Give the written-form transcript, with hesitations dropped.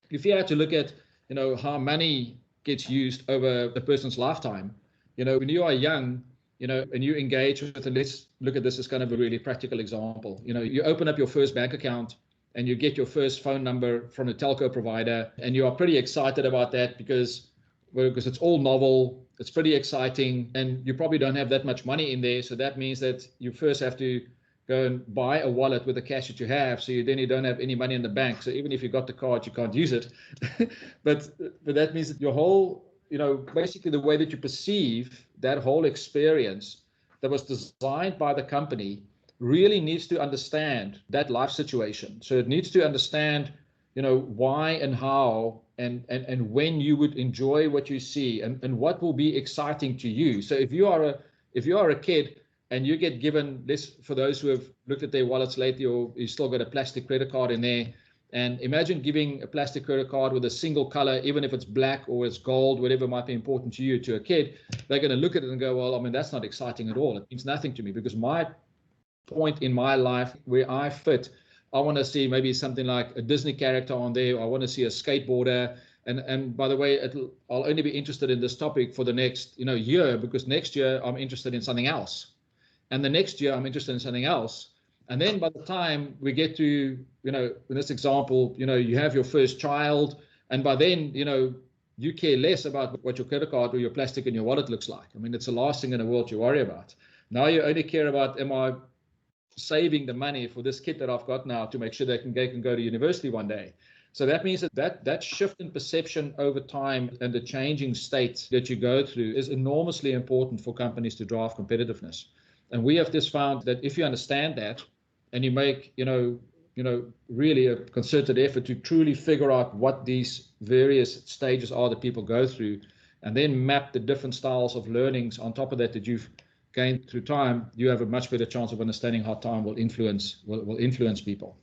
If you had to look at, how money gets used over a person's lifetime, when you are young, and you engage with, and let's look at this as kind of a really practical example. You open up your first bank account and you get your first phone number from a telco provider, and you are pretty excited about that because it's all novel, it's pretty exciting, and you probably don't have that much money in there. So that means that you first have to go and buy a wallet with the cash that you have. So then you don't have any money in the bank. So even if you got the card, you can't use it. but that means that your whole, basically the way that you perceive that whole experience that was designed by the company really needs to understand that life situation. So it needs to understand, why and how and when you would enjoy what you see and what will be exciting to you. So if you are a kid and you get given this, for those who have looked at their wallets lately, or you still got a plastic credit card in there, and imagine giving a plastic credit card with a single color, even if it's black or it's gold, whatever might be important to you, to a kid, they're going to look at it and go, well, that's not exciting at all. It means nothing to me, because my point in my life where I fit, I want to see maybe something like a Disney character on there. I want to see a skateboarder. And by the way, I'll only be interested in this topic for the next year, because next year I'm interested in something else. And the next year I'm interested in something else. And then by the time we get to, in this example, you have your first child, and by then, you care less about what your credit card or your plastic in your wallet looks like. It's the last thing in the world you worry about. Now you only care about, am I saving the money for this kid that I've got now to make sure they can go to university one day. So that means that shift in perception over time and the changing state that you go through is enormously important for companies to drive competitiveness. And we have just found that if you understand that and you make, really a concerted effort to truly figure out what these various stages are that people go through, and then map the different styles of learnings on top of that you've gained through time, you have a much better chance of understanding how time will influence people.